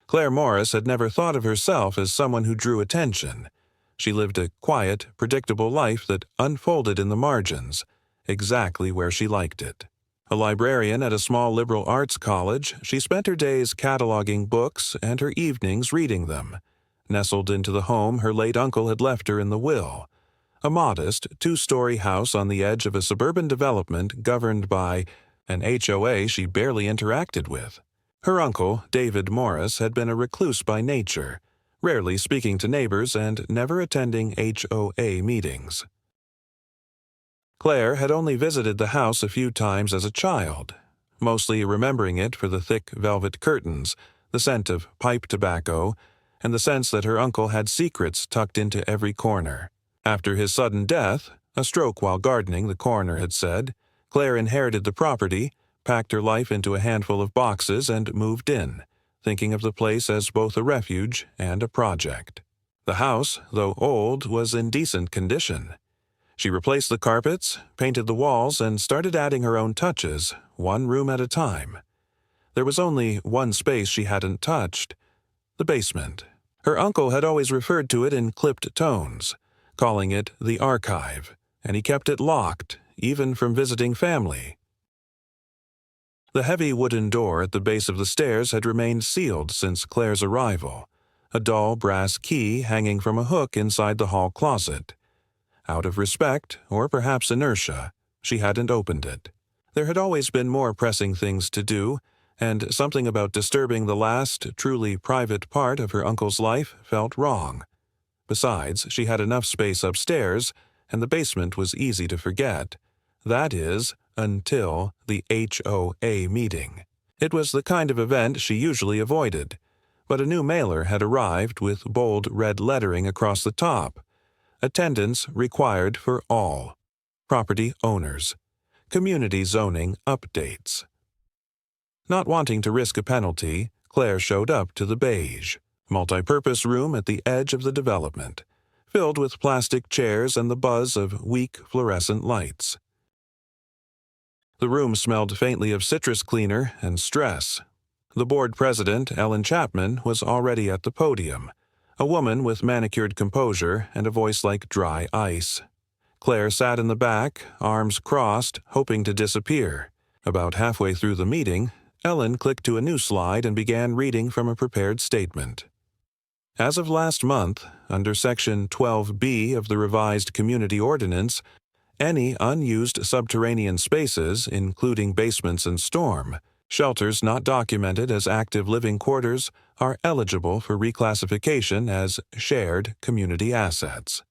Claire Morris had never thought of herself as someone who drew attention. She lived a quiet, predictable life that unfolded in the margins, exactly where she liked it. A librarian at a small liberal arts college, she spent her days cataloging books and her evenings reading them. Nestled into the home her late uncle had left her in the will, a modest, two-story house on the edge of a suburban development governed by an HOA she barely interacted with. Her uncle, David Morris, had been a recluse by nature, rarely speaking to neighbors and never attending HOA meetings. Claire had only visited the house a few times as a child, mostly remembering it for the thick velvet curtains, the scent of pipe tobacco, and the sense that her uncle had secrets tucked into every corner. After his sudden death, a stroke while gardening, the coroner had said, Claire inherited the property, packed her life into a handful of boxes, and moved in, thinking of the place as both a refuge and a project. The house, though old, was in decent condition. She replaced the carpets, painted the walls, and started adding her own touches, one room at a time. There was only one space she hadn't touched: the basement. Her uncle had always referred to it in clipped tones, calling it the archive, and he kept it locked, even from visiting family. The heavy wooden door at the base of the stairs had remained sealed since Claire's arrival, a dull brass key hanging from a hook inside the hall closet. Out of respect, or perhaps inertia, she hadn't opened it. There had always been more pressing things to do, and something about disturbing the last, truly private part of her uncle's life felt wrong. Besides, she had enough space upstairs, and the basement was easy to forget. That is, until the HOA meeting. It was the kind of event she usually avoided, but a new mailer had arrived with bold red lettering across the top. Attendance required for all property owners. Community zoning updates. Not wanting to risk a penalty, Claire showed up to the beige, multi-purpose room at the edge of the development, filled with plastic chairs and the buzz of weak fluorescent lights. The room smelled faintly of citrus cleaner and stress. The board president, Ellen Chapman, was already at the podium, a woman with manicured composure and a voice like dry ice. Claire sat in the back, arms crossed, hoping to disappear. About halfway through the meeting, Ellen clicked to a new slide and began reading from a prepared statement. As of last month, under Section 12B of the revised Community Ordinance, any unused subterranean spaces, including basements and storm shelters not documented as active living quarters, are eligible for reclassification as shared community assets.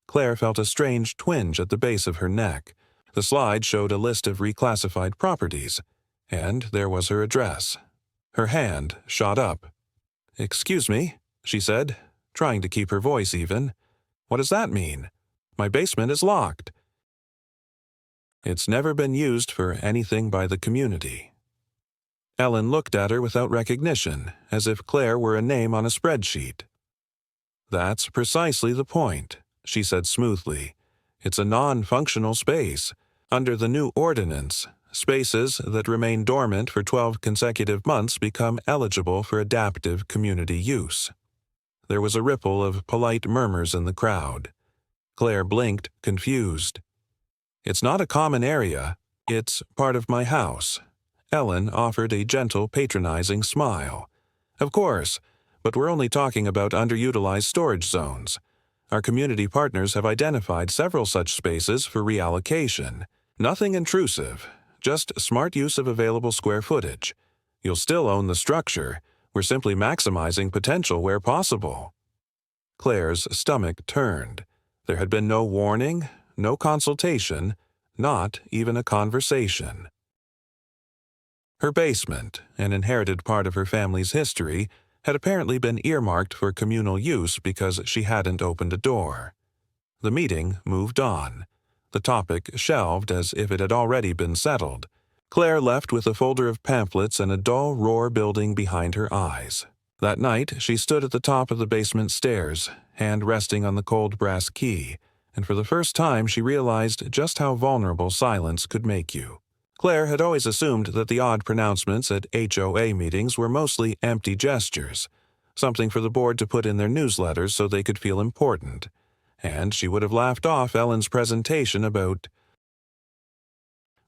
Claire felt a strange twinge at the base of her neck. The slide showed a list of reclassified properties, and there was her address. Her hand shot up. "Excuse me," she said, trying to keep her voice even. "What does that mean? My basement is locked." "It's never been used for anything by the community." Ellen looked at her without recognition, as if Claire were a name on a spreadsheet. "That's precisely the point," she said smoothly. "It's a non-functional space. Under the new ordinance, spaces that remain dormant for 12 consecutive months become eligible for adaptive community use." There was a ripple of polite murmurs in the crowd. Claire blinked, confused. "It's not a common area. It's part of my house." Ellen offered a gentle, patronizing smile. "Of course, but we're only talking about underutilized storage zones. Our community partners have identified several such spaces for reallocation. Nothing intrusive, just smart use of available square footage. You'll still own the structure. We're simply maximizing potential where possible." Claire's stomach turned. There had been no warning, no consultation, not even a conversation. Her basement, an inherited part of her family's history, had apparently been earmarked for communal use because she hadn't opened a door. The meeting moved on. The topic shelved as if it had already been settled. Claire left with a folder of pamphlets and a dull roar building behind her eyes. That night, she stood at the top of the basement stairs, hand resting on the cold brass key, and for the first time she realized just how vulnerable silence could make you. Claire had always assumed that the odd pronouncements at HOA meetings were mostly empty gestures, something for the board to put in their newsletters so they could feel important, and she would have laughed off Ellen's presentation about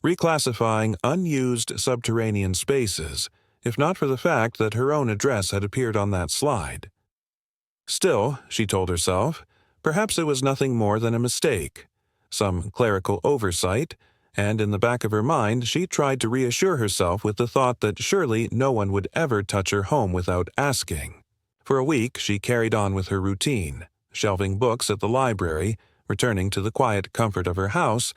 reclassifying unused subterranean spaces, if not for the fact that her own address had appeared on that slide. Still, she told herself, perhaps it was nothing more than a mistake, some clerical oversight, and in the back of her mind she tried to reassure herself with the thought that surely no one would ever touch her home without asking. For a week she carried on with her routine, shelving books at the library, returning to the quiet comfort of her house,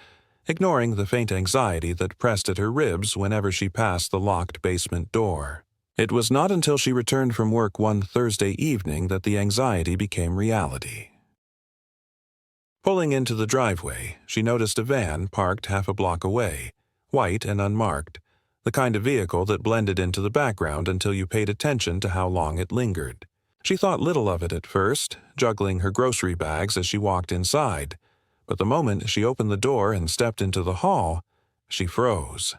ignoring the faint anxiety that pressed at her ribs whenever she passed the locked basement door. It was not until she returned from work one Thursday evening that the anxiety became reality. Pulling into the driveway, she noticed a van parked half a block away, white and unmarked, the kind of vehicle that blended into the background until you paid attention to how long it lingered. She thought little of it at first, juggling her grocery bags as she walked inside, but the moment she opened the door and stepped into the hall, she froze.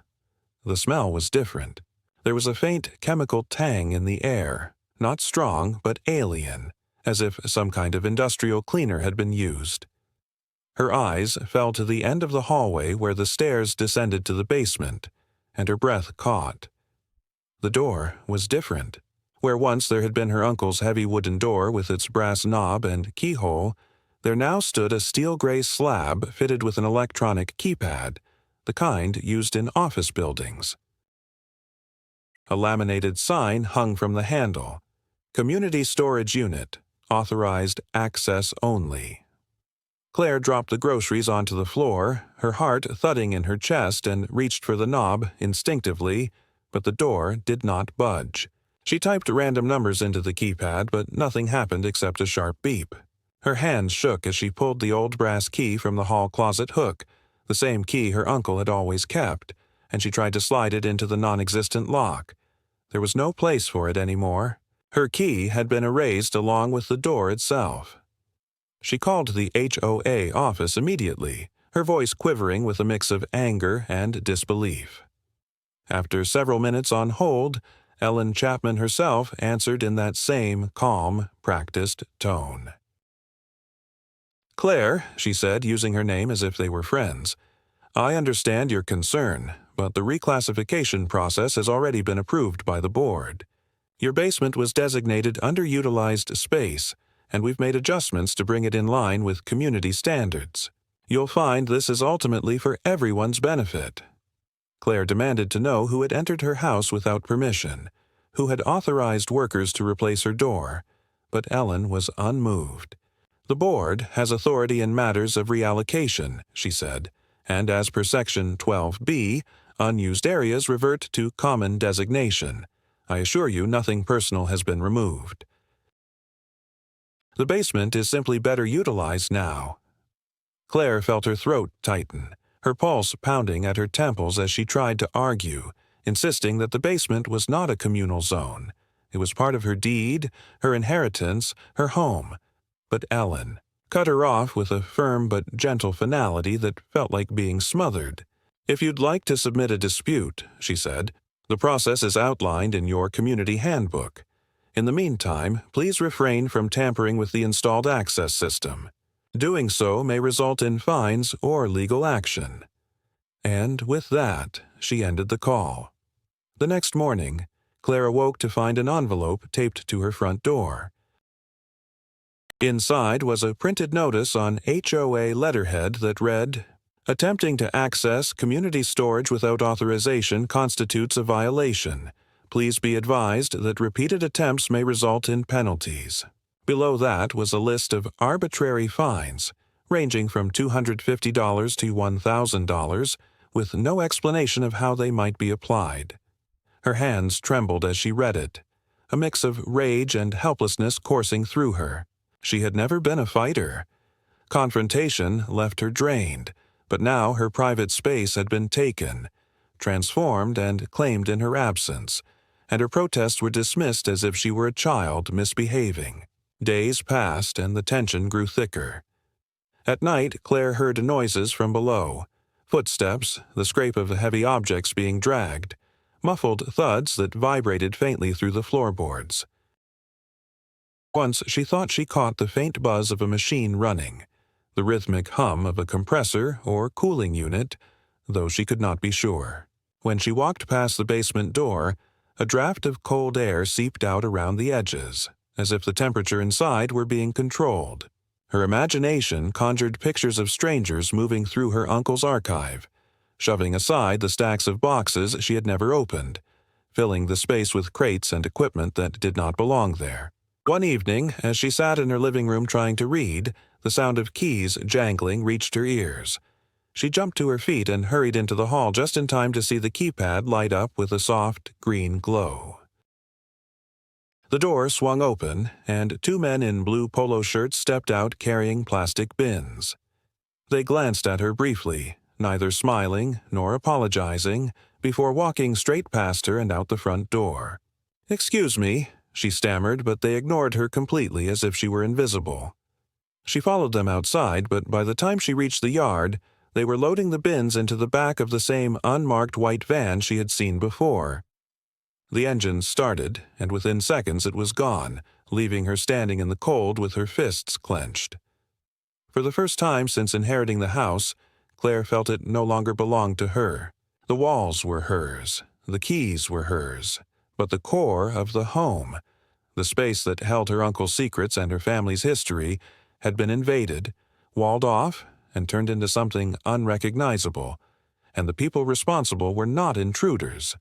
The smell was different. There was a faint chemical tang in the air, not strong but alien, as if some kind of industrial cleaner had been used. Her eyes fell to the end of the hallway where the stairs descended to the basement, and her breath caught. The door was different. Where once there had been her uncle's heavy wooden door with its brass knob and keyhole, there now stood a steel-gray slab fitted with an electronic keypad, the kind used in office buildings. A laminated sign hung from the handle. Community Storage Unit. Authorized access only. Claire dropped the groceries onto the floor, her heart thudding in her chest, and reached for the knob instinctively, but the door did not budge. She typed random numbers into the keypad, but nothing happened except a sharp beep. Her hands shook as she pulled the old brass key from the hall closet hook, the same key her uncle had always kept, and she tried to slide it into the non-existent lock. There was no place for it anymore. Her key had been erased along with the door itself. She called the HOA office immediately, her voice quivering with a mix of anger and disbelief. After several minutes on hold, Ellen Chapman herself answered in that same calm, practiced tone. "Claire," she said, using her name as if they were friends, "I understand your concern, but the reclassification process has already been approved by the board. Your basement was designated underutilized space, and we've made adjustments to bring it in line with community standards. You'll find this is ultimately for everyone's benefit." Claire demanded to know who had entered her house without permission, who had authorized workers to replace her door, but Ellen was unmoved. "The board has authority in matters of reallocation," she said, "and as per Section 12B, unused areas revert to common designation. I assure you nothing personal has been removed. The basement is simply better utilized now." Claire felt her throat tighten, her pulse pounding at her temples as she tried to argue, insisting that the basement was not a communal zone. It was part of her deed, her inheritance, her home. But Ellen cut her off with a firm but gentle finality that felt like being smothered. "If you'd like to submit a dispute," she said, "the process is outlined in your community handbook. In the meantime, please refrain from tampering with the installed access system. Doing so may result in fines or legal action." And with that, she ended the call. The next morning, Claire awoke to find an envelope taped to her front door. Inside was a printed notice on HOA letterhead that read, "Attempting to access community storage without authorization constitutes a violation. Please be advised that repeated attempts may result in penalties." Below that was a list of arbitrary fines, ranging from $250 to $1,000, with no explanation of how they might be applied. Her hands trembled as she read it, a mix of rage and helplessness coursing through her. She had never been a fighter. Confrontation left her drained, but now her private space had been taken, transformed and claimed in her absence, and her protests were dismissed as if she were a child misbehaving. Days passed and the tension grew thicker. At night, Claire heard noises from below, Footsteps, the scrape of heavy objects being dragged, muffled thuds that vibrated faintly through the floorboards. Once she thought she caught the faint buzz of a machine running, the rhythmic hum of a compressor or cooling unit, though she could not be sure. When she walked past the basement door, a draft of cold air seeped out around the edges, as if the temperature inside were being controlled. Her imagination conjured pictures of strangers moving through her uncle's archive, shoving aside the stacks of boxes she had never opened, filling the space with crates and equipment that did not belong there. One evening, as she sat in her living room trying to read, the sound of keys jangling reached her ears. She jumped to her feet and hurried into the hall just in time to see the keypad light up with a soft green glow. The door swung open, and two men in blue polo shirts stepped out carrying plastic bins. They glanced at her briefly, neither smiling nor apologizing, before walking straight past her and out the front door. "Excuse me," she stammered, but they ignored her completely as if she were invisible. She followed them outside, but by the time she reached the yard, they were loading the bins into the back of the same unmarked white van she had seen before. The engine started, and within seconds it was gone, leaving her standing in the cold with her fists clenched. For the first time since inheriting the house, Claire felt it no longer belonged to her. The walls were hers, the keys were hers, but the core of the home, the space that held her uncle's secrets and her family's history, had been invaded, walled off, and turned into something unrecognizable, and the people responsible were not intruders.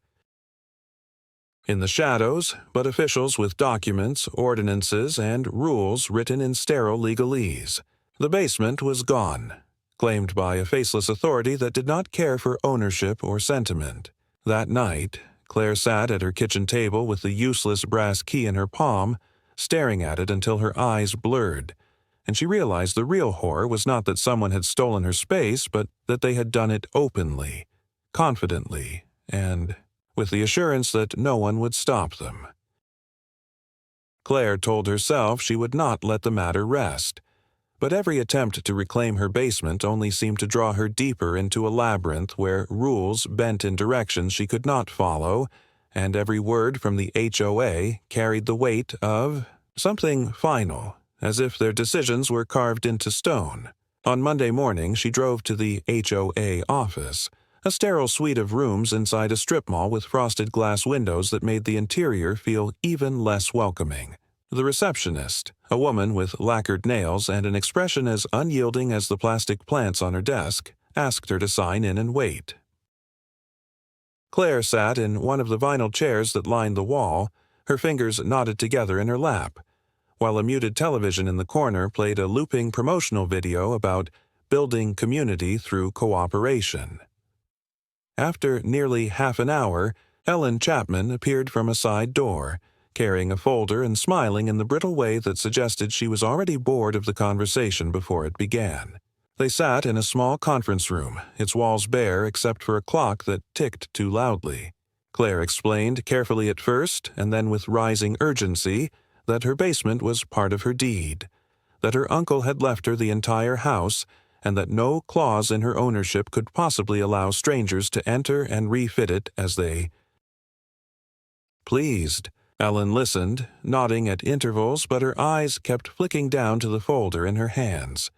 In the shadows, but officials with documents, ordinances, and rules written in sterile legalese. The basement was gone, claimed by a faceless authority that did not care for ownership or sentiment. That night, Claire sat at her kitchen table with the useless brass key in her palm, staring at it until her eyes blurred, and she realized the real horror was not that someone had stolen her space, but that they had done it openly, confidently, and with the assurance that no one would stop them. Claire told herself she would not let the matter rest, but every attempt to reclaim her basement only seemed to draw her deeper into a labyrinth where rules bent in directions she could not follow, and every word from the HOA carried the weight of something final, as if their decisions were carved into stone. On Monday morning, she drove to the HOA office, a sterile suite of rooms inside a strip mall with frosted glass windows that made the interior feel even less welcoming. The receptionist, a woman with lacquered nails and an expression as unyielding as the plastic plants on her desk, asked her to sign in and wait. Claire sat in one of the vinyl chairs that lined the wall, her fingers knotted together in her lap, while a muted television in the corner played a looping promotional video about building community through cooperation. After nearly half an hour, Ellen Chapman appeared from a side door, carrying a folder and smiling in the brittle way that suggested she was already bored of the conversation before it began. They sat in a small conference room, its walls bare except for a clock that ticked too loudly. Claire explained carefully at first, and then with rising urgency, that her basement was part of her deed, that her uncle had left her the entire house, and that no clause in her ownership could possibly allow strangers to enter and refit it as they pleased. Ellen listened, nodding at intervals, but her eyes kept flicking down to the folder in her hands.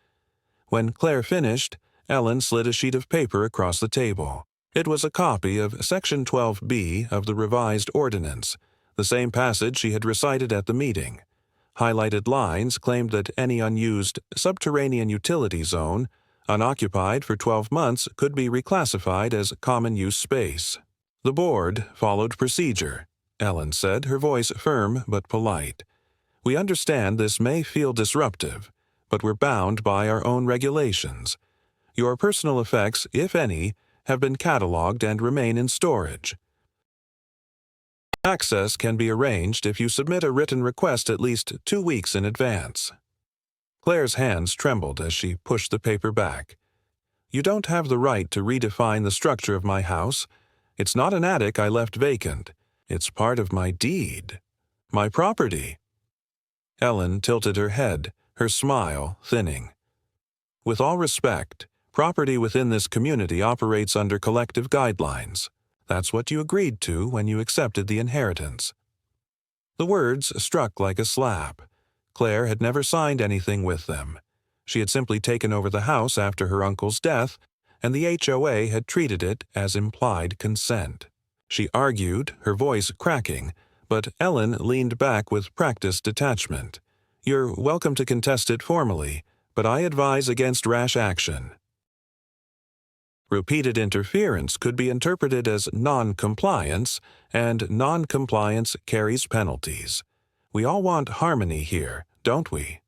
When Claire finished, Ellen slid a sheet of paper across the table. It was a copy of Section 12B of the revised ordinance, the same passage she had recited at the meeting. Highlighted lines claimed that any unused subterranean utility zone, unoccupied for 12 months, could be reclassified as common-use space. The board followed procedure, Ellen said, her voice firm but polite. We understand this may feel disruptive, but we're bound by our own regulations. Your personal effects, if any, have been cataloged and remain in storage. Access can be arranged if you submit a written request at least 2 weeks in advance. Claire's hands trembled as she pushed the paper back. You don't have the right to redefine the structure of my house. It's not an attic I left vacant. It's part of my deed. My property. Ellen tilted her head, her smile thinning. With all respect, Property within this community operates under collective guidelines. That's what you agreed to when you accepted the inheritance. The words struck like a slap. Claire had never signed anything with them. She had simply taken over the house after her uncle's death, and the HOA had treated it as implied consent. She argued, her voice cracking, but Ellen leaned back with practiced detachment. "You're welcome to contest it formally, but I advise against rash action." Repeated interference could be interpreted as non-compliance, and non-compliance carries penalties. We all want harmony here, don't we?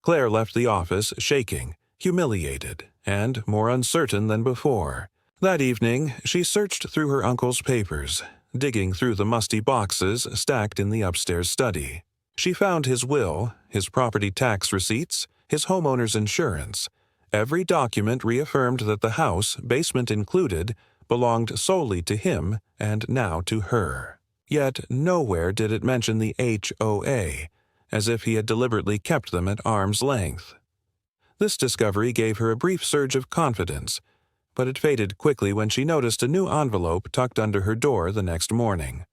Claire left the office shaking, humiliated, and more uncertain than before. That evening, she searched through her uncle's papers, digging through the musty boxes stacked in the upstairs study. She found his will, his property tax receipts, his homeowner's insurance. Every document reaffirmed that the house, basement included, belonged solely to him and now to her. Yet nowhere did it mention the HOA, as if he had deliberately kept them at arm's length. This discovery gave her a brief surge of confidence, but it faded quickly when she noticed a new envelope tucked under her door the next morning.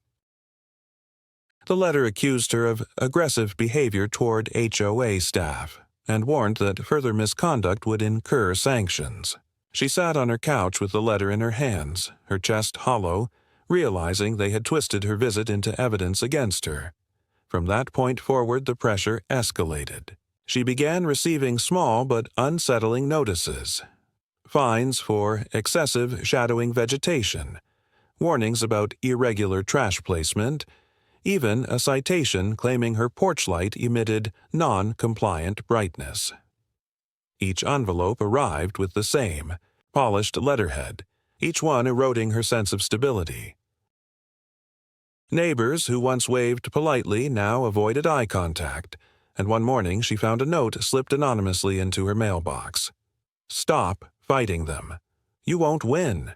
The letter accused her of aggressive behavior toward HOA staff and warned that further misconduct would incur sanctions. She sat on her couch with the letter in her hands, her chest hollow, realizing they had twisted her visit into evidence against her. From that point forward, the pressure escalated. She began receiving small but unsettling notices. Fines for excessive shadowing vegetation, warnings about irregular trash placement, even a citation claiming her porch light emitted non-compliant brightness. Each envelope arrived with the same, polished letterhead, each one eroding her sense of stability. Neighbors who once waved politely now avoided eye contact, and one morning she found a note slipped anonymously into her mailbox. "Stop fighting them. You won't win."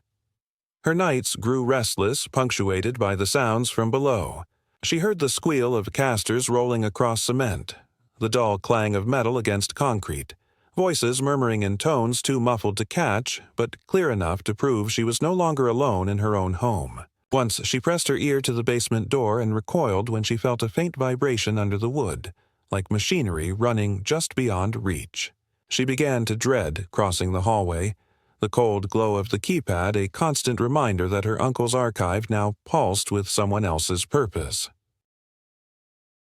Her nights grew restless, punctuated by the sounds from below. She heard the squeal of casters rolling across cement, the dull clang of metal against concrete, voices murmuring in tones too muffled to catch, but clear enough to prove she was no longer alone in her own home. Once she pressed her ear to the basement door and recoiled when she felt a faint vibration under the wood, like machinery running just beyond reach. She began to dread crossing the hallway, the cold glow of the keypad a constant reminder that her uncle's archive now pulsed with someone else's purpose.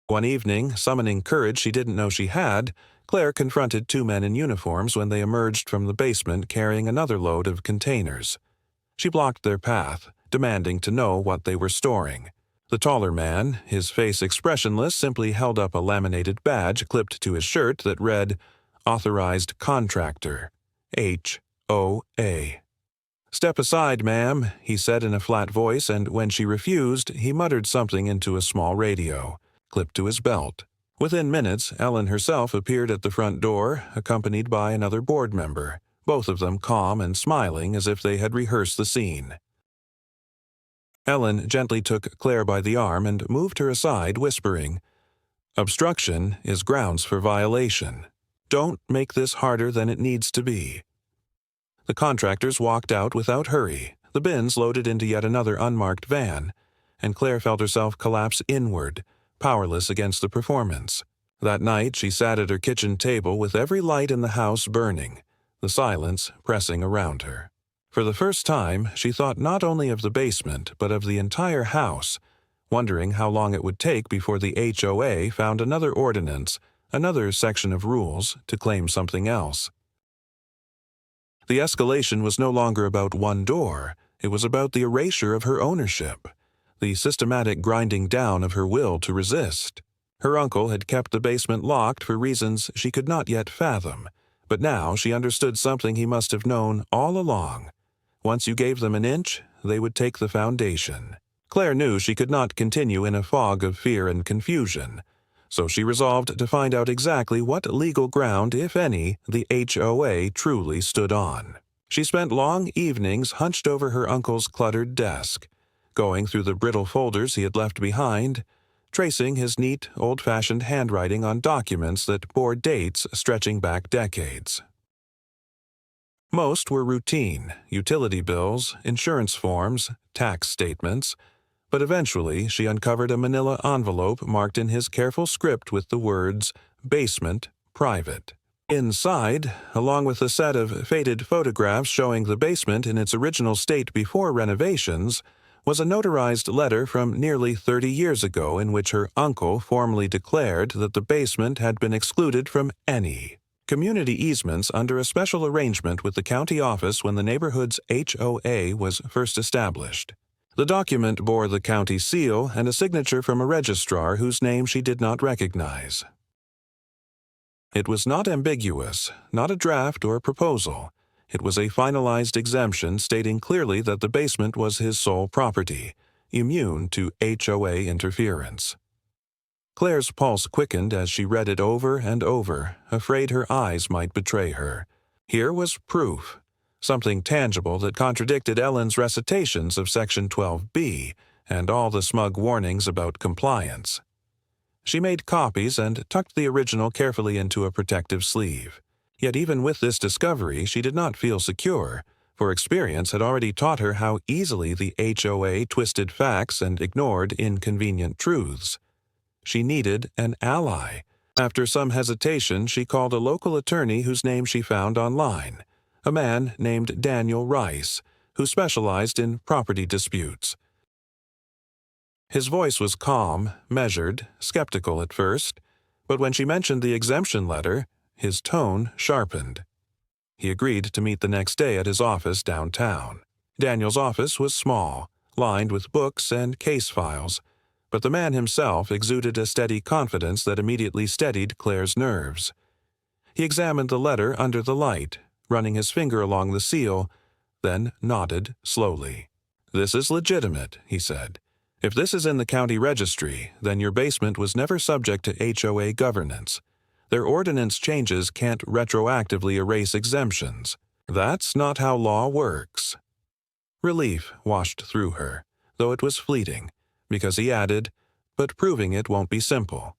One evening, summoning courage she didn't know she had, Claire confronted two men in uniforms when they emerged from the basement carrying another load of containers. She blocked their path, demanding to know what they were storing. The taller man, his face expressionless, simply held up a laminated badge clipped to his shirt that read, "Authorized Contractor, HOA." "Step aside, ma'am," he said in a flat voice, and when she refused, he muttered something into a small radio, clipped to his belt. Within minutes, Ellen herself appeared at the front door, accompanied by another board member, both of them calm and smiling as if they had rehearsed the scene. Ellen gently took Claire by the arm and moved her aside, whispering, "Obstruction is grounds for violation. Don't make this harder than it needs to be." The contractors walked out without hurry, the bins loaded into yet another unmarked van, and Claire felt herself collapse inward, powerless against the performance. That night she sat at her kitchen table with every light in the house burning, the silence pressing around her. For the first time, she thought not only of the basement, but of the entire house, wondering how long it would take before the HOA found another ordinance, another section of rules, to claim something else. The escalation was no longer about one door, it was about the erasure of her ownership, the systematic grinding down of her will to resist. Her uncle had kept the basement locked for reasons she could not yet fathom, but now she understood something he must have known all along. Once you gave them an inch, they would take the foundation. Claire knew she could not continue in a fog of fear and confusion, so she resolved to find out exactly what legal ground, if any, the HOA truly stood on. She spent long evenings hunched over her uncle's cluttered desk, going through the brittle folders he had left behind, tracing his neat, old-fashioned handwriting on documents that bore dates stretching back decades. Most were routine: utility bills, insurance forms, tax statements, but eventually she uncovered a manila envelope marked in his careful script with the words, "Basement, Private." Inside, along with a set of faded photographs showing the basement in its original state before renovations, was a notarized letter from nearly 30 years ago in which her uncle formally declared that the basement had been excluded from any community easements under a special arrangement with the county office when the neighborhood's HOA was first established. The document bore the county seal and a signature from a registrar whose name she did not recognize. It was not ambiguous, not a draft or a proposal. It was a finalized exemption stating clearly that the basement was his sole property, immune to HOA interference. Claire's pulse quickened as she read it over and over, afraid her eyes might betray her. Here was proof, something tangible that contradicted Ellen's recitations of Section 12B and all the smug warnings about compliance. She made copies and tucked the original carefully into a protective sleeve. Yet even with this discovery, she did not feel secure, for experience had already taught her how easily the HOA twisted facts and ignored inconvenient truths. She needed an ally. After some hesitation, she called a local attorney whose name she found online, a man named Daniel Rice, who specialized in property disputes. His voice was calm, measured, skeptical at first, but when she mentioned the exemption letter, his tone sharpened. He agreed to meet the next day at his office downtown. Daniel's office was small, lined with books and case files, but the man himself exuded a steady confidence that immediately steadied Claire's nerves. He examined the letter under the light, running his finger along the seal, then nodded slowly. "This is legitimate," he said. "If this is in the county registry, then your basement was never subject to HOA governance. Their ordinance changes can't retroactively erase exemptions. That's not how law works." Relief washed through her, though it was fleeting, because he added, "But proving it won't be simple.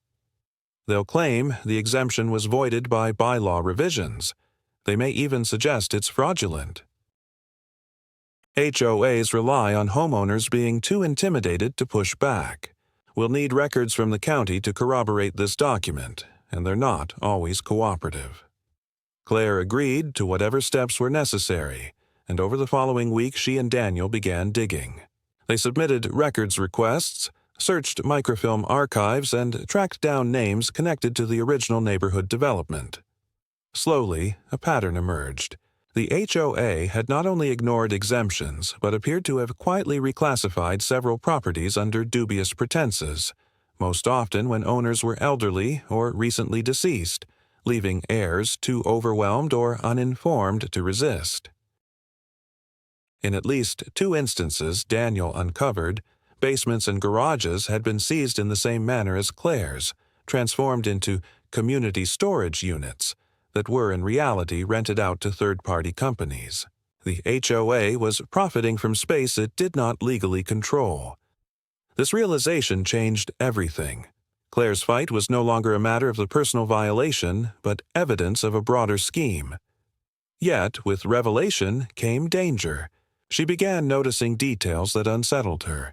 They'll claim the exemption was voided by bylaw revisions. They may even suggest it's fraudulent." HOAs rely on homeowners being too intimidated to push back. We'll need records from the county to corroborate this document, and they're not always cooperative. Claire agreed to whatever steps were necessary, and over the following week she and Daniel began digging. They submitted records requests, searched microfilm archives, and tracked down names connected to the original neighborhood development. Slowly, a pattern emerged. The HOA had not only ignored exemptions, but appeared to have quietly reclassified several properties under dubious pretenses, most often when owners were elderly or recently deceased, leaving heirs too overwhelmed or uninformed to resist. In at least 2 instances Daniel uncovered, basements and garages had been seized in the same manner as Claire's, transformed into community storage units that were in reality rented out to third-party companies. The HOA was profiting from space it did not legally control. This realization changed everything. Claire's fight was no longer a matter of the personal violation, but evidence of a broader scheme. Yet, with revelation came danger. She began noticing details that unsettled her.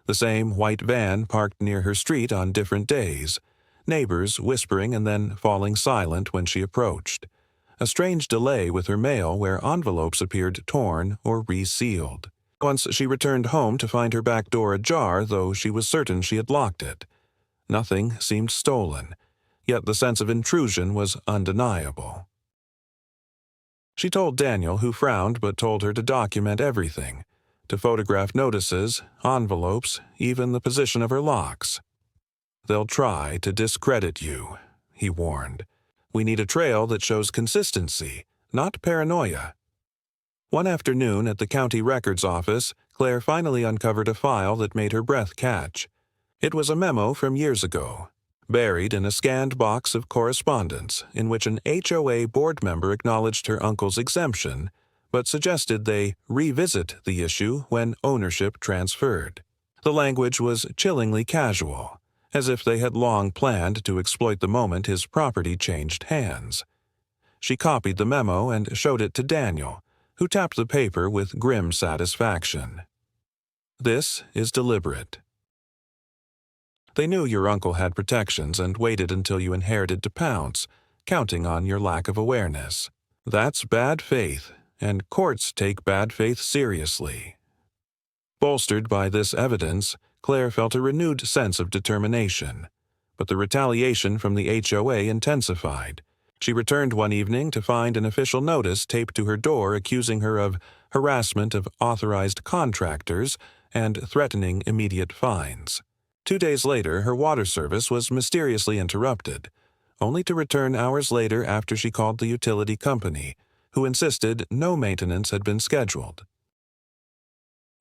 The same white van parked near her street on different days, neighbors whispering and then falling silent when she approached, a strange delay with her mail where envelopes appeared torn or resealed. Once she returned home to find her back door ajar, though she was certain she had locked it. Nothing seemed stolen, yet the sense of intrusion was undeniable. She told Daniel, who frowned but told her to document everything, to photograph notices, envelopes, even the position of her locks. "They'll try to discredit you," he warned. "We need a trail that shows consistency, not paranoia." One afternoon at the county records office, Claire finally uncovered a file that made her breath catch. It was a memo from years ago, buried in a scanned box of correspondence in which an HOA board member acknowledged her uncle's exemption, but suggested they revisit the issue when ownership transferred. The language was chillingly casual, as if they had long planned to exploit the moment his property changed hands. She copied the memo and showed it to Daniel, who tapped the paper with grim satisfaction. This is deliberate. They knew your uncle had protections and waited until you inherited to pounce, counting on your lack of awareness. That's bad faith, and courts take bad faith seriously. Bolstered by this evidence, Claire felt a renewed sense of determination. But the retaliation from the HOA intensified. She returned one evening to find an official notice taped to her door accusing her of harassment of authorized contractors and threatening immediate fines. 2 days later, her water service was mysteriously interrupted, only to return hours later after she called the utility company, who insisted no maintenance had been scheduled.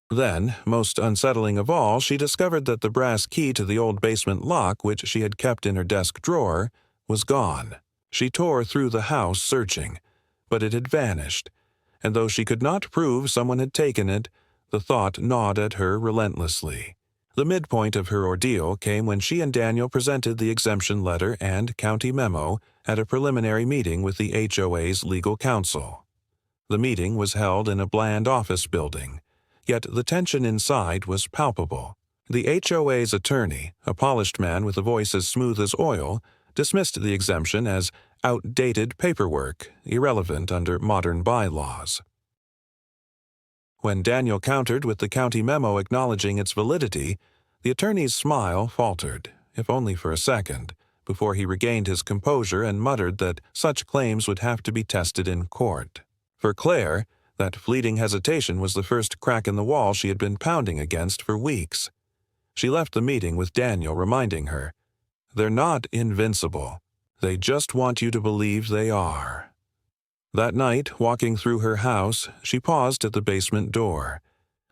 Then, most unsettling of all, she discovered that the brass key to the old basement lock, which she had kept in her desk drawer, was gone. She tore through the house searching, but it had vanished, and though she could not prove someone had taken it, the thought gnawed at her relentlessly. The midpoint of her ordeal came when she and Daniel presented the exemption letter and county memo at a preliminary meeting with the HOA's legal counsel. The meeting was held in a bland office building, yet the tension inside was palpable. The HOA's attorney, a polished man with a voice as smooth as oil, dismissed the exemption as outdated paperwork, irrelevant under modern bylaws. When Daniel countered with the county memo acknowledging its validity, the attorney's smile faltered, if only for a second, before he regained his composure and muttered that such claims would have to be tested in court. For Claire, that fleeting hesitation was the first crack in the wall she had been pounding against for weeks. She left the meeting with Daniel reminding her, "They're not invincible. They just want you to believe they are." That night, walking through her house, she paused at the basement door.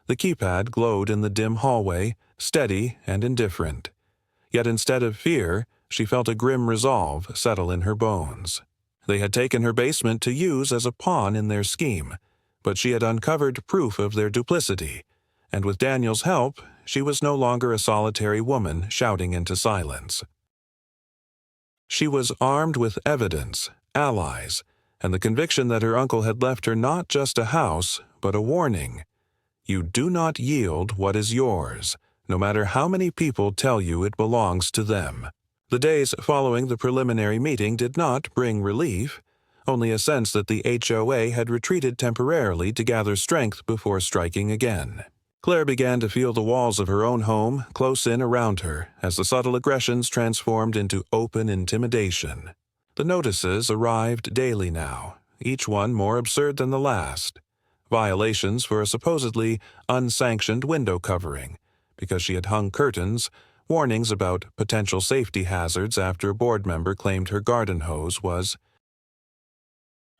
The keypad glowed in the dim hallway, steady and indifferent. Yet instead of fear, she felt a grim resolve settle in her bones. They had taken her basement to use as a pawn in their scheme, but she had uncovered proof of their duplicity, and with Daniel's help, she was no longer a solitary woman shouting into silence. She was armed with evidence, allies, and the conviction that her uncle had left her not just a house, but a warning. You do not yield what is yours, no matter how many people tell you it belongs to them. The days following the preliminary meeting did not bring relief, only a sense that the HOA had retreated temporarily to gather strength before striking again. Claire began to feel the walls of her own home close in around her as the subtle aggressions transformed into open intimidation. The notices arrived daily now, each one more absurd than the last. Violations for a supposedly unsanctioned window covering, because she had hung curtains, warnings about potential safety hazards after a board member claimed her garden hose was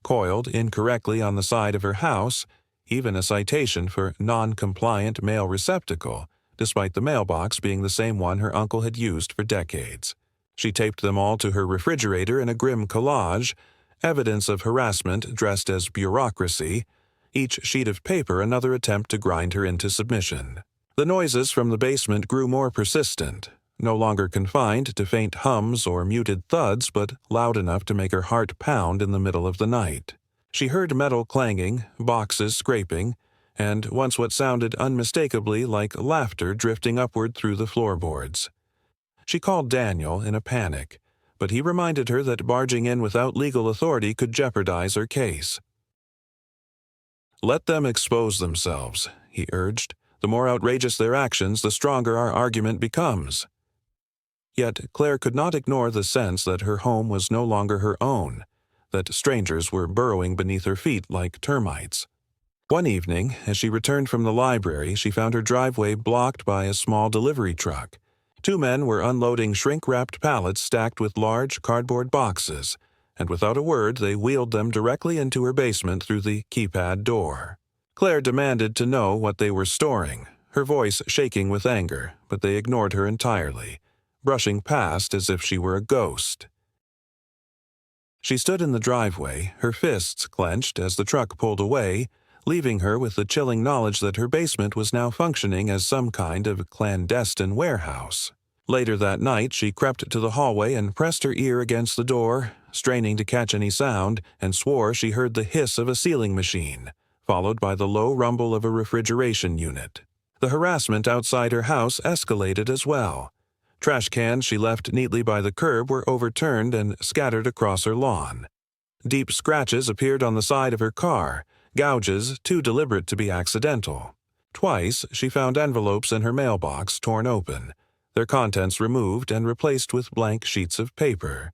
coiled incorrectly on the side of her house, even a citation for non-compliant mail receptacle, despite the mailbox being the same one her uncle had used for decades. She taped them all to her refrigerator in a grim collage, evidence of harassment dressed as bureaucracy, each sheet of paper another attempt to grind her into submission. The noises from the basement grew more persistent, no longer confined to faint hums or muted thuds, but loud enough to make her heart pound in the middle of the night. She heard metal clanging, boxes scraping, and once what sounded unmistakably like laughter drifting upward through the floorboards. She called Daniel in a panic, but he reminded her that barging in without legal authority could jeopardize her case. "Let them expose themselves," he urged. "The more outrageous their actions, the stronger our argument becomes." Yet Claire could not ignore the sense that her home was no longer her own, that strangers were burrowing beneath her feet like termites. One evening, as she returned from the library, she found her driveway blocked by a small delivery truck. 2 men were unloading shrink-wrapped pallets stacked with large cardboard boxes, and without a word they wheeled them directly into her basement through the keypad door. Claire demanded to know what they were storing, her voice shaking with anger, but they ignored her entirely, brushing past as if she were a ghost. She stood in the driveway, her fists clenched as the truck pulled away, leaving her with the chilling knowledge that her basement was now functioning as some kind of clandestine warehouse. Later that night, she crept to the hallway and pressed her ear against the door, straining to catch any sound, and swore she heard the hiss of a sealing machine, followed by the low rumble of a refrigeration unit. The harassment outside her house escalated as well. Trash cans she left neatly by the curb were overturned and scattered across her lawn. Deep scratches appeared on the side of her car, gouges too deliberate to be accidental. Twice she found envelopes in her mailbox torn open, their contents removed and replaced with blank sheets of paper.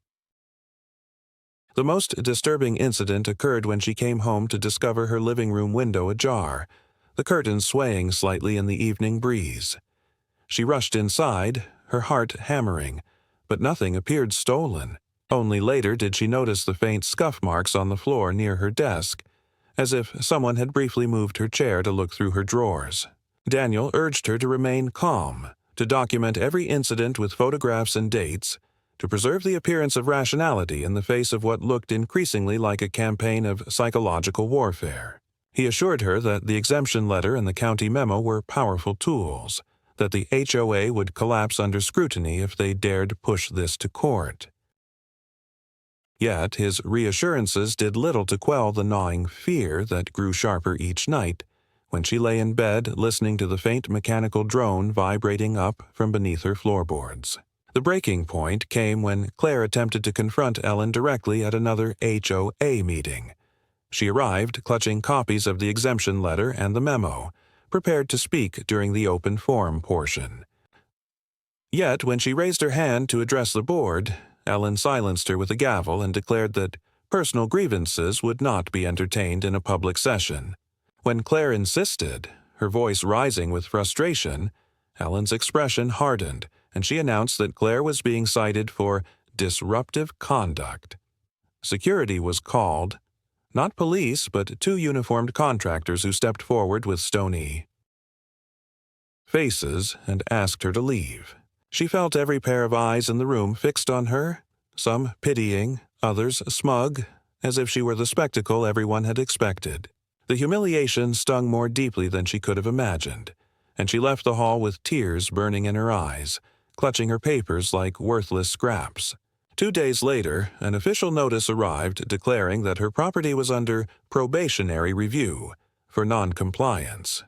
The most disturbing incident occurred when she came home to discover her living room window ajar, the curtains swaying slightly in the evening breeze. She rushed inside, her heart hammering, but nothing appeared stolen. Only later did she notice the faint scuff marks on the floor near her desk, as if someone had briefly moved her chair to look through her drawers. Daniel urged her to remain calm, to document every incident with photographs and dates, to preserve the appearance of rationality in the face of what looked increasingly like a campaign of psychological warfare. He assured her that the exemption letter and the county memo were powerful tools, that the HOA would collapse under scrutiny if they dared push this to court. Yet his reassurances did little to quell the gnawing fear that grew sharper each night, when she lay in bed listening to the faint mechanical drone vibrating up from beneath her floorboards. The breaking point came when Claire attempted to confront Ellen directly at another HOA meeting. She arrived clutching copies of the exemption letter and the memo, prepared to speak during the open forum portion. Yet when she raised her hand to address the board, Ellen silenced her with a gavel and declared that personal grievances would not be entertained in a public session. When Claire insisted, her voice rising with frustration, Ellen's expression hardened, and she announced that Claire was being cited for disruptive conduct. Security was called, not police, but two uniformed contractors who stepped forward with stony faces and asked her to leave. She felt every pair of eyes in the room fixed on her, some pitying, others smug, as if she were the spectacle everyone had expected. The humiliation stung more deeply than she could have imagined, and she left the hall with tears burning in her eyes, clutching her papers like worthless scraps. 2 days later, an official notice arrived declaring that her property was under probationary review for non-compliance.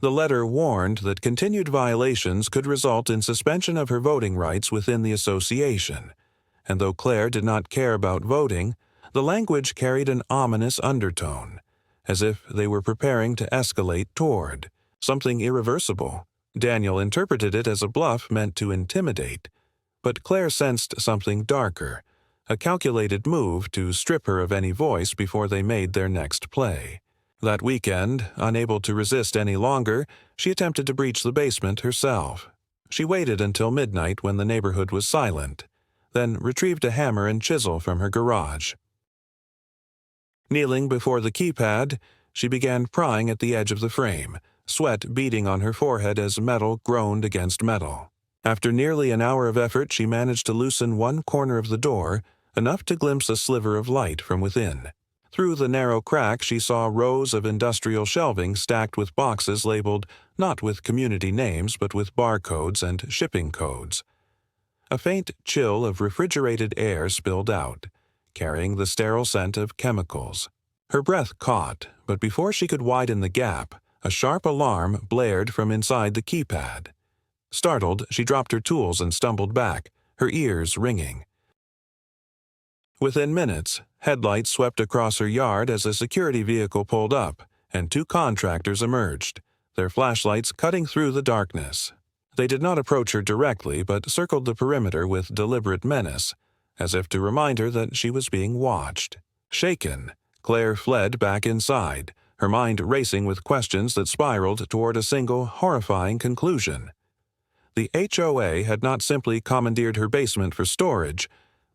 The letter warned that continued violations could result in suspension of her voting rights within the association, and though Claire did not care about voting, the language carried an ominous undertone, as if they were preparing to escalate toward something irreversible. Daniel interpreted it as a bluff meant to intimidate, but Claire sensed something darker, a calculated move to strip her of any voice before they made their next play. That weekend, unable to resist any longer, she attempted to breach the basement herself. She waited until midnight when the neighborhood was silent, then retrieved a hammer and chisel from her garage. Kneeling before the keypad, she began prying at the edge of the frame, sweat beading on her forehead as metal groaned against metal. After nearly an hour of effort, she managed to loosen one corner of the door, enough to glimpse a sliver of light from within. Through the narrow crack, she saw rows of industrial shelving stacked with boxes labeled not with community names but with barcodes and shipping codes. A faint chill of refrigerated air spilled out, carrying the sterile scent of chemicals. Her breath caught, but before she could widen the gap, a sharp alarm blared from inside the keypad. Startled, she dropped her tools and stumbled back, her ears ringing. Within minutes, headlights swept across her yard as a security vehicle pulled up, and 2 contractors emerged, their flashlights cutting through the darkness. They did not approach her directly, but circled the perimeter with deliberate menace, as if to remind her that she was being watched. Shaken, Claire fled back inside, her mind racing with questions that spiraled toward a single, horrifying conclusion. The HOA had not simply commandeered her basement for storage,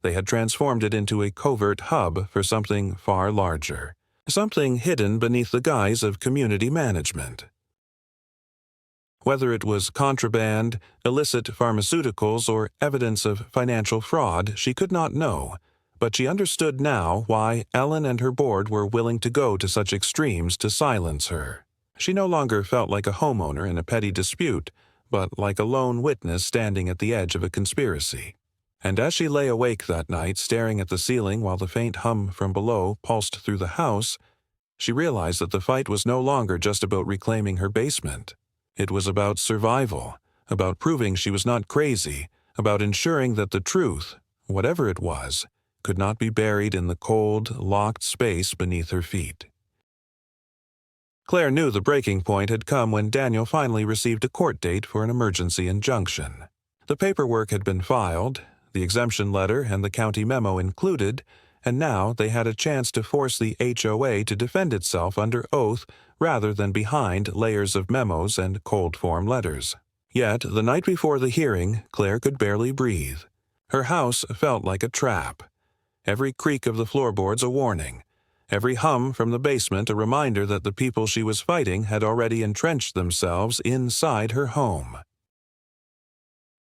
they had transformed it into a covert hub for something far larger, something hidden beneath the guise of community management. Whether it was contraband, illicit pharmaceuticals, or evidence of financial fraud, she could not know, but she understood now why Ellen and her board were willing to go to such extremes to silence her. She no longer felt like a homeowner in a petty dispute, but like a lone witness standing at the edge of a conspiracy. And as she lay awake that night, staring at the ceiling while the faint hum from below pulsed through the house, she realized that the fight was no longer just about reclaiming her basement. It was about survival, about proving she was not crazy, about ensuring that the truth, whatever it was, could not be buried in the cold, locked space beneath her feet. Claire knew the breaking point had come when Daniel finally received a court date for an emergency injunction. The paperwork had been filed, the exemption letter and the county memo included, and now they had a chance to force the HOA to defend itself under oath rather than behind layers of memos and cold-form letters. Yet, the night before the hearing, Claire could barely breathe. Her house felt like a trap. Every creak of the floorboards a warning. Every hum from the basement a reminder that the people she was fighting had already entrenched themselves inside her home.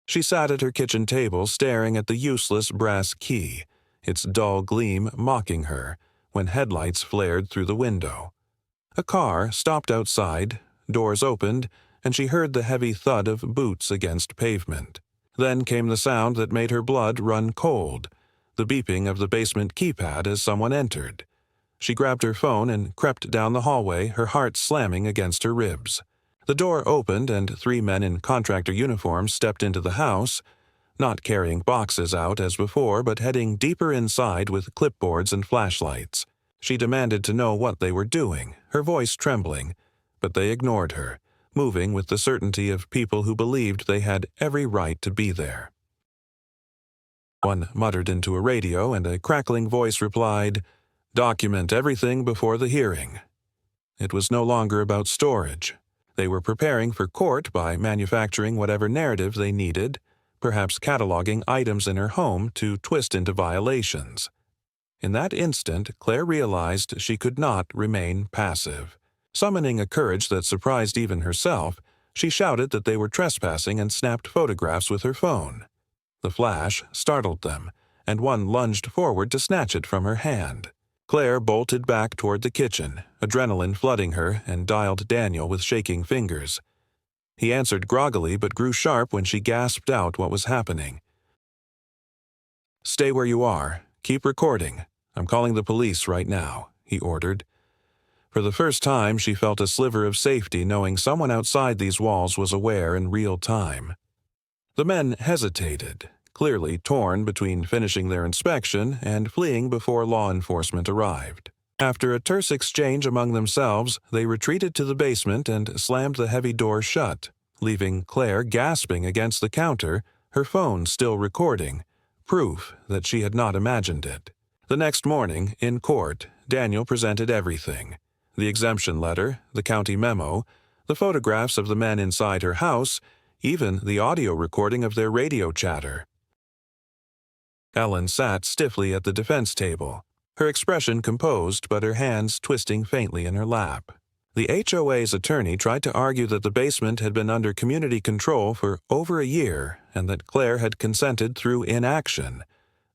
She sat at her kitchen table staring at the useless brass key, its dull gleam mocking her, when headlights flared through the window. A car stopped outside, doors opened, and she heard the heavy thud of boots against pavement. Then came the sound that made her blood run cold, the beeping of the basement keypad as someone entered. She grabbed her phone and crept down the hallway, her heart slamming against her ribs. The door opened and 3 men in contractor uniforms stepped into the house, not carrying boxes out as before, but heading deeper inside with clipboards and flashlights. She demanded to know what they were doing, her voice trembling, but they ignored her, moving with the certainty of people who believed they had every right to be there. One muttered into a radio, and a crackling voice replied, "Document everything before the hearing." It was no longer about storage. They were preparing for court by manufacturing whatever narrative they needed, perhaps cataloging items in her home to twist into violations. In that instant, Claire realized she could not remain passive. Summoning a courage that surprised even herself, she shouted that they were trespassing and snapped photographs with her phone. The flash startled them, and one lunged forward to snatch it from her hand. Claire bolted back toward the kitchen, adrenaline flooding her, and dialed Daniel with shaking fingers. He answered groggily but grew sharp when she gasped out what was happening. "Stay where you are. Keep recording. I'm calling the police right now," he ordered. For the first time, she felt a sliver of safety knowing someone outside these walls was aware in real time. The men hesitated, clearly torn between finishing their inspection and fleeing before law enforcement arrived. After a terse exchange among themselves, they retreated to the basement and slammed the heavy door shut, leaving Claire gasping against the counter, her phone still recording, proof that she had not imagined it. The next morning, in court, Daniel presented everything: the exemption letter, the county memo, the photographs of the men inside her house, even the audio recording of their radio chatter. Ellen sat stiffly at the defense table, her expression composed but her hands twisting faintly in her lap. The HOA's attorney tried to argue that the basement had been under community control for over a year and that Claire had consented through inaction,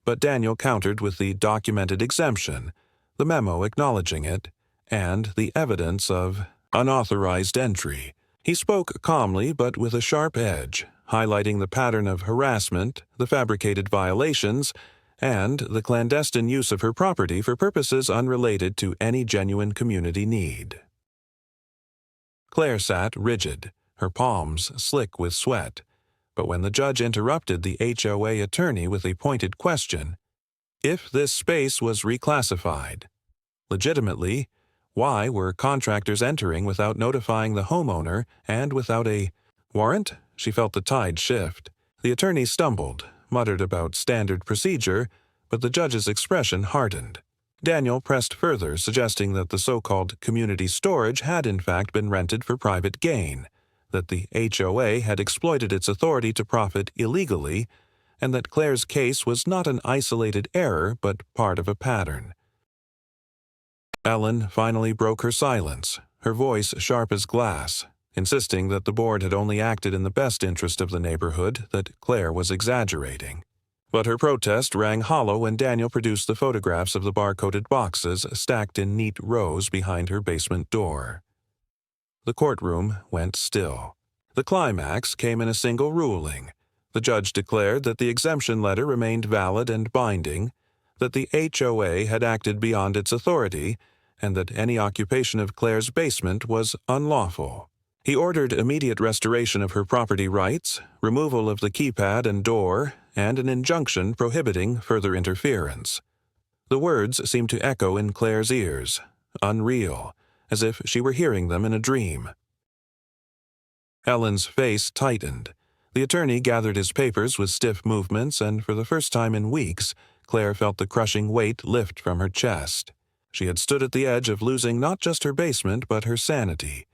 but Daniel countered with the documented exemption, the memo acknowledging it, and the evidence of unauthorized entry. He spoke calmly but with a sharp edge, highlighting the pattern of harassment, the fabricated violations, and the clandestine use of her property for purposes unrelated to any genuine community need. Claire sat rigid, her palms slick with sweat, but when the judge interrupted the HOA attorney with a pointed question, if this space was reclassified, legitimately, why were contractors entering without notifying the homeowner and without a warrant? She felt the tide shift. The attorney stumbled, muttered about standard procedure, but the judge's expression hardened. Daniel pressed further, suggesting that the so-called community storage had in fact been rented for private gain, that the HOA had exploited its authority to profit illegally, and that Claire's case was not an isolated error but part of a pattern. Ellen finally broke her silence, her voice sharp as glass, insisting that the board had only acted in the best interest of the neighborhood, that Claire was exaggerating. But her protest rang hollow when Daniel produced the photographs of the barcoded boxes stacked in neat rows behind her basement door. The courtroom went still. The climax came in a single ruling. The judge declared that the exemption letter remained valid and binding, that the HOA had acted beyond its authority, and that any occupation of Claire's basement was unlawful. He ordered immediate restoration of her property rights, removal of the keypad and door, and an injunction prohibiting further interference. The words seemed to echo in Claire's ears, unreal, as if she were hearing them in a dream. Ellen's face tightened. The attorney gathered his papers with stiff movements, and for the first time in weeks, Claire felt the crushing weight lift from her chest. She had stood at the edge of losing not just her basement but her sanity,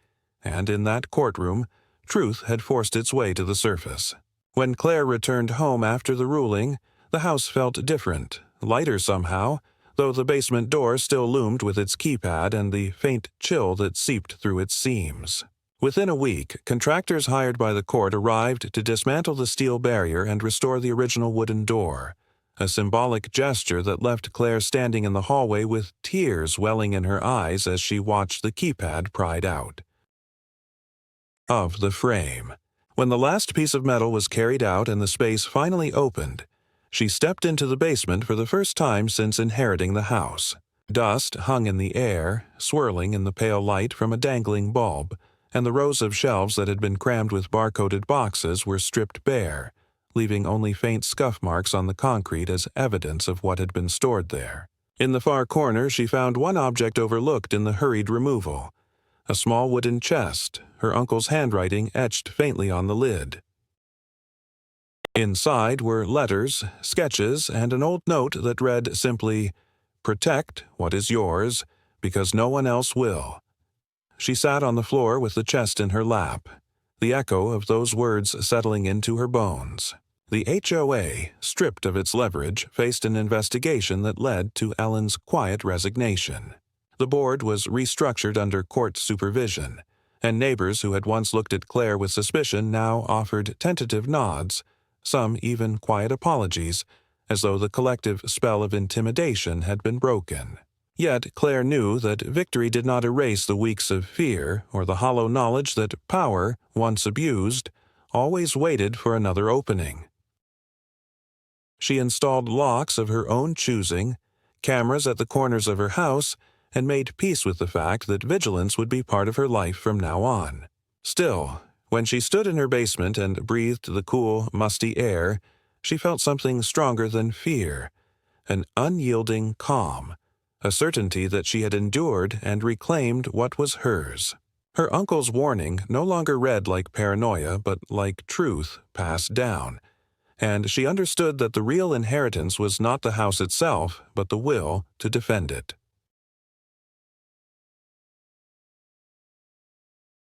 and in that courtroom, truth had forced its way to the surface. When Claire returned home after the ruling, the house felt different, lighter somehow, though the basement door still loomed with its keypad and the faint chill that seeped through its seams. Within a week, contractors hired by the court arrived to dismantle the steel barrier and restore the original wooden door, a symbolic gesture that left Claire standing in the hallway with tears welling in her eyes as she watched the keypad pried out of the frame. When the last piece of metal was carried out and the space finally opened, she stepped into the basement for the first time since inheriting the house. Dust hung in the air, swirling in the pale light from a dangling bulb, and the rows of shelves that had been crammed with barcoded boxes were stripped bare, leaving only faint scuff marks on the concrete as evidence of what had been stored there. In the far corner, she found one object overlooked in the hurried removal, a small wooden chest, her uncle's handwriting etched faintly on the lid. Inside were letters, sketches, and an old note that read simply, "Protect what is yours, because no one else will." She sat on the floor with the chest in her lap, the echo of those words settling into her bones. The HOA, stripped of its leverage, faced an investigation that led to Ellen's quiet resignation. The board was restructured under court supervision, and neighbors who had once looked at Claire with suspicion now offered tentative nods, some even quiet apologies, as though the collective spell of intimidation had been broken. Yet Claire knew that victory did not erase the weeks of fear or the hollow knowledge that power, once abused, always waited for another opening. She installed locks of her own choosing, cameras at the corners of her house, and made peace with the fact that vigilance would be part of her life from now on. Still, when she stood in her basement and breathed the cool, musty air, she felt something stronger than fear, an unyielding calm, a certainty that she had endured and reclaimed what was hers. Her uncle's warning no longer read like paranoia but like truth passed down, and she understood that the real inheritance was not the house itself but the will to defend it.